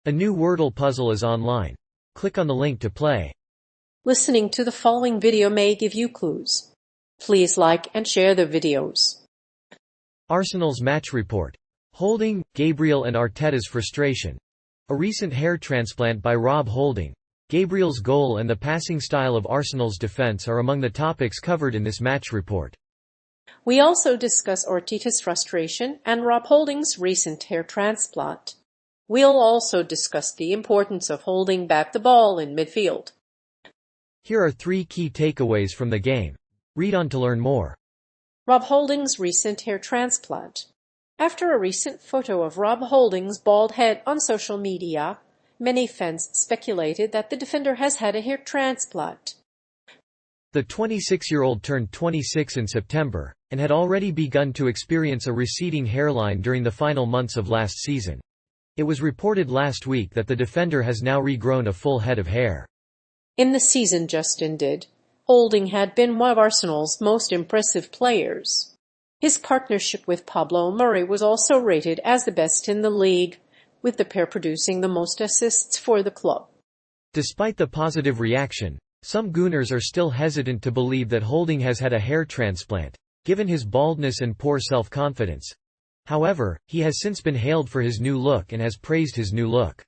A new Wordle puzzle is online. Click on the link to play. Listening to the following video may give you clues. Please like and share the videos. Arsenal's match report. Holding, Gabriel and Arteta's frustration. A recent hair transplant by Rob Holding. Gabriel's goal and the passing style of Arsenal's defense are among the topics covered in this match report. We also discuss Arteta's frustration and Rob Holding's recent hair transplant. We'll also discuss the importance of holding back the ball in midfield. Here are 3 key takeaways from the game. Read on to learn more. Rob Holding's recent hair transplant. After a recent photo of Rob Holding's bald head on social media, many fans speculated that the defender has had a hair transplant. The 26-year-old turned 26 in September, and had already begun to experience a receding hairline during the final months of last season. It was reported last week that the defender has now regrown a full head of hair. In the season just ended, Holding had been one of Arsenal's most impressive players. His partnership with Pablo Murray was also rated as the best in the league, with the pair producing the most assists for the club. Despite the positive reaction, some Gooners are still hesitant to believe that Holding has had a hair transplant, given his baldness and poor self-confidence. However, he has since been hailed for his new look and has praised his new look.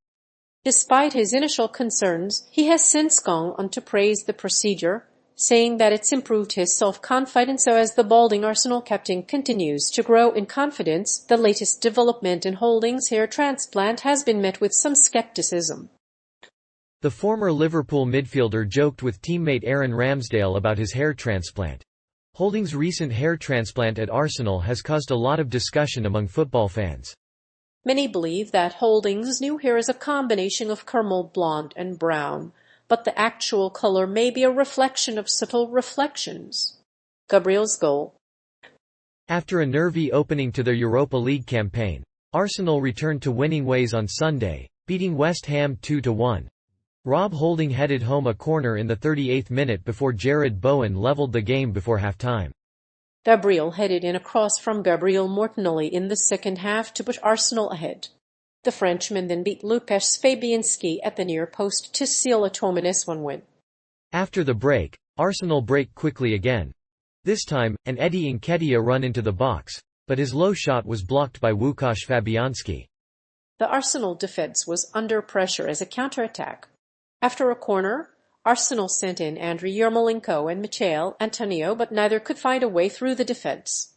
Despite his initial concerns, he has since gone on to praise the procedure, saying that it's improved his self-confidence. So as the balding Arsenal captain continues to grow in confidence, the latest development in Holding's hair transplant has been met with some skepticism. The former Liverpool midfielder joked with teammate Aaron Ramsdale about his hair transplant. Holding's recent hair transplant at Arsenal has caused a lot of discussion among football fans. Many believe that Holding's new hair is a combination of caramel blonde and brown, but the actual color may be a reflection of subtle reflections. Gabriel's goal. After a nervy opening to their Europa League campaign, Arsenal returned to winning ways on Sunday, beating West Ham 2-1. Rob Holding headed home a corner in the 38th minute before Jared Bowen levelled the game before half-time. Gabriel headed in a cross from Gabriel Martinelli in the second half to put Arsenal ahead. The Frenchman then beat Łukasz Fabianski at the near post to seal a 2-1 win. After the break, Arsenal break quickly again. This time, an Eddie Nketiah run into the box, but his low shot was blocked by Łukasz Fabianski. The Arsenal defense was under pressure as a counter-attack. After a corner, Arsenal sent in Andriy Yarmolenko and Michail Antonio, but neither could find a way through the defense.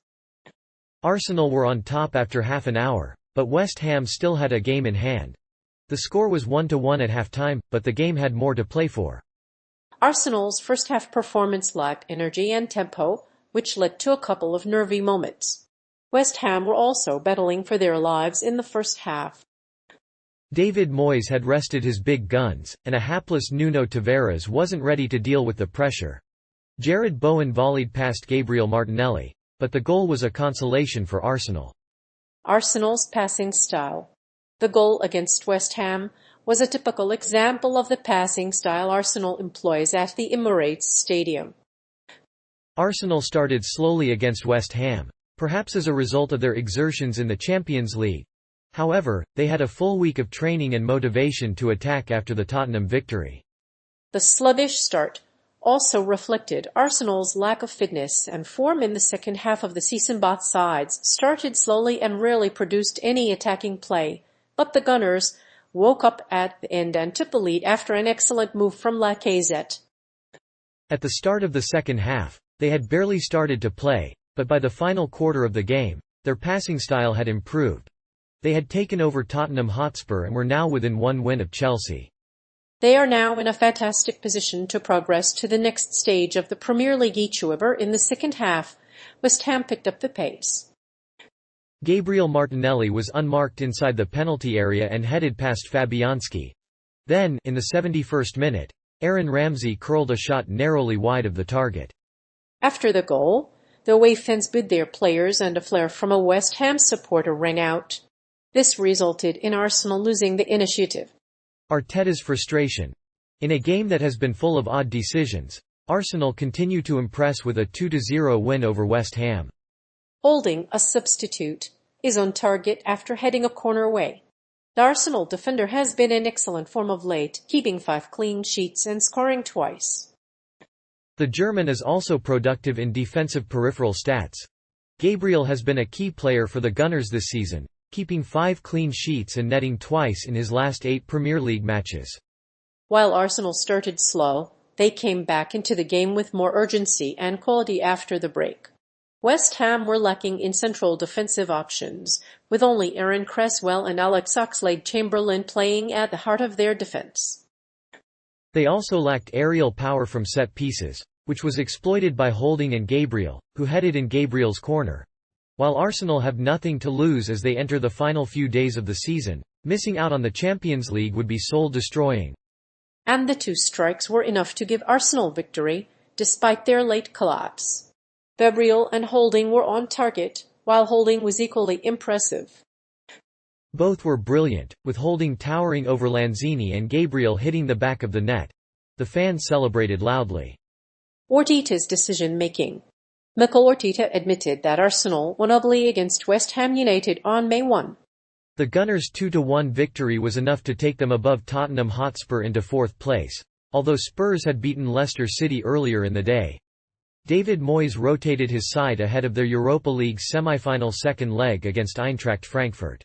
Arsenal were on top after half an hour, but West Ham still had a game in hand. The score was 1-1 at half-time, but the game had more to play for. Arsenal's first-half performance lacked energy and tempo, which led to a couple of nervy moments. West Ham were also battling for their lives in the first half. David Moyes had rested his big guns, and a hapless Nuno Tavares wasn't ready to deal with the pressure. Jared Bowen volleyed past Gabriel Martinelli, but the goal was a consolation for Arsenal. Arsenal's passing style. The goal against West Ham was a typical example of the passing style Arsenal employs at the Emirates Stadium. Arsenal started slowly against West Ham, perhaps as a result of their exertions in the Champions League. However, they had a full week of training and motivation to attack after the Tottenham victory. The sluggish start also reflected Arsenal's lack of fitness and form in the second half of the season. Both sides started slowly and rarely produced any attacking play, but the Gunners woke up at the end and took the lead after an excellent move from Lacazette. At the start of the second half, they had barely started to play, but by the final quarter of the game, their passing style had improved. They had taken over Tottenham Hotspur and were now within 1 win of Chelsea. They are now in a fantastic position to progress to the next stage of the Premier League. However, in the second half, West Ham picked up the pace. Gabriel Martinelli was unmarked inside the penalty area and headed past Fabianski. Then, in the 71st minute, Aaron Ramsey curled a shot narrowly wide of the target. After the goal, the away fans booed their players and a flare from a West Ham supporter rang out. This resulted in Arsenal losing the initiative. Arteta's frustration. In a game that has been full of odd decisions, Arsenal continue to impress with a 2-0 win over West Ham. Holding, a substitute, is on target after heading a corner away. The Arsenal defender has been in excellent form of late, keeping 5 clean sheets and scoring twice. The German is also productive in defensive peripheral stats. Gabriel has been a key player for the Gunners this season, keeping 5 clean sheets and netting twice in his last 8 Premier League matches. While Arsenal started slow, they came back into the game with more urgency and quality after the break. West Ham were lacking in central defensive options, with only Aaron Cresswell and Alex Oxlade-Chamberlain playing at the heart of their defence. They also lacked aerial power from set pieces, which was exploited by Holding and Gabriel, who headed in Gabriel's corner. While Arsenal have nothing to lose as they enter the final few days of the season, missing out on the Champions League would be soul-destroying. And the 2 strikes were enough to give Arsenal victory, despite their late collapse. Gabriel and Holding were on target, while Holding was equally impressive. Both were brilliant, with Holding towering over Lanzini and Gabriel hitting the back of the net. The fans celebrated loudly. Arteta's decision-making. Mikel Arteta admitted that Arsenal won ugly against West Ham United on May 1. The Gunners' 2-1 victory was enough to take them above Tottenham Hotspur into 4th place, although Spurs had beaten Leicester City earlier in the day. David Moyes rotated his side ahead of their Europa League semi-final second leg against Eintracht Frankfurt.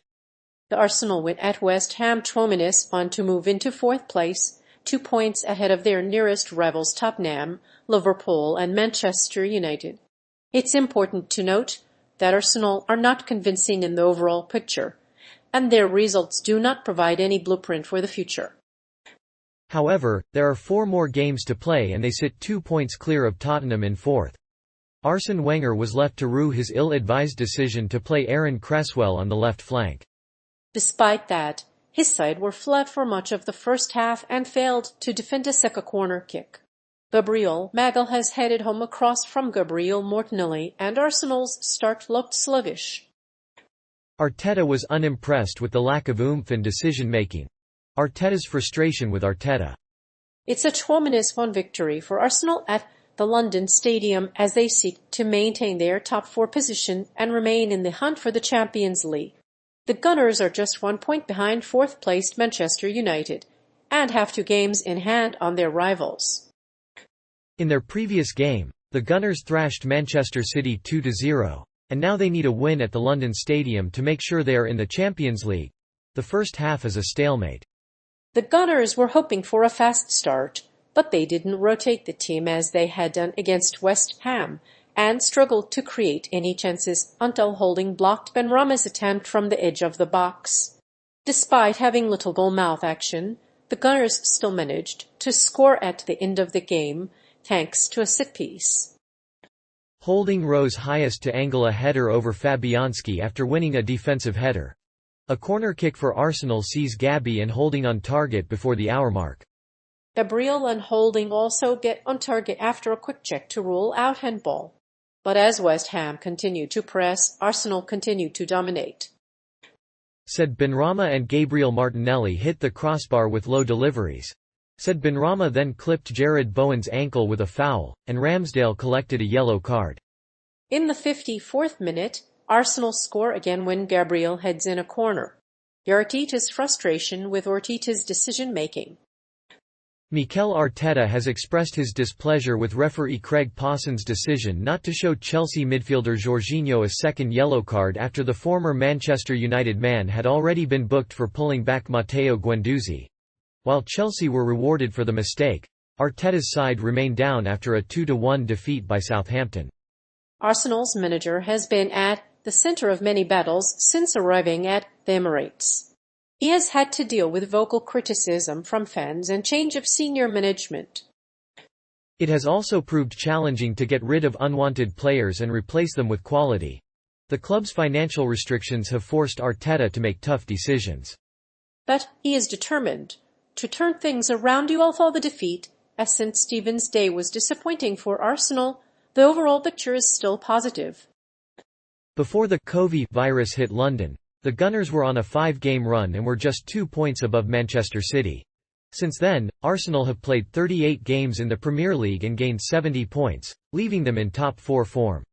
The Arsenal win at West Ham -1 to move into 4th place, 2 points ahead of their nearest rivals Tottenham, Liverpool and Manchester United. It's important to note that Arsenal are not convincing in the overall picture, and their results do not provide any blueprint for the future. However, there are 4 more games to play and they sit 2 points clear of Tottenham in 4th. Arsene Wenger was left to rue his ill-advised decision to play Aaron Cresswell on the left flank. Despite that, his side were flat for much of the first half and failed to defend a second corner kick. Gabriel Magalhaes headed home a cross from Gabriel Martinelli and Arsenal's start looked sluggish. Arteta was unimpressed with the lack of oomph in decision-making. Arteta's frustration with Arteta. It's a 2-1 victory for Arsenal at the London Stadium as they seek to maintain their top 4 position and remain in the hunt for the Champions League. The Gunners are just 1 point behind 4th-placed Manchester United and have 2 games in hand on their rivals. In their previous game, the Gunners thrashed Manchester City 2-0, and now they need a win at the London Stadium to make sure they are in the Champions League. The first half is a stalemate. The Gunners were hoping for a fast start, but they didn't rotate the team as they had done against West Ham, and struggled to create any chances until Holding blocked Benrahma's attempt from the edge of the box. Despite having little goal-mouth action, the Gunners still managed to score at the end of the game, thanks to a set-piece. Holding rose highest to angle a header over Fabianski after winning a defensive header. A corner kick for Arsenal sees Gabby and Holding on target before the hour mark. Gabriel and Holding also get on target after a quick check to rule out handball. But as West Ham continued to press, Arsenal continued to dominate. Said Benrahma and Gabriel Martinelli hit the crossbar with low deliveries. Said Benrahma then clipped Jared Bowen's ankle with a foul, and Ramsdale collected a yellow card. In the 54th minute, Arsenal score again when Gabriel heads in a corner. Arteta's frustration with Arteta's decision-making. Mikel Arteta has expressed his displeasure with referee Craig Pawson's decision not to show Chelsea midfielder Jorginho a second yellow card after the former Manchester United man had already been booked for pulling back Matteo Guendouzi. While Chelsea were rewarded for the mistake, Arteta's side remained down after a 2-1 defeat by Southampton. Arsenal's manager has been at the center of many battles since arriving at the Emirates. He has had to deal with vocal criticism from fans and change of senior management. It has also proved challenging to get rid of unwanted players and replace them with quality. The club's financial restrictions have forced Arteta to make tough decisions. But he is determined to turn things around. Although the defeat at St. Stephen's Day was disappointing for Arsenal, the overall picture is still positive. Before the COVID virus hit London, the Gunners were on a 5-game run and were just 2 points above Manchester City. Since then, Arsenal have played 38 games in the Premier League and gained 70 points, leaving them in top 4 form.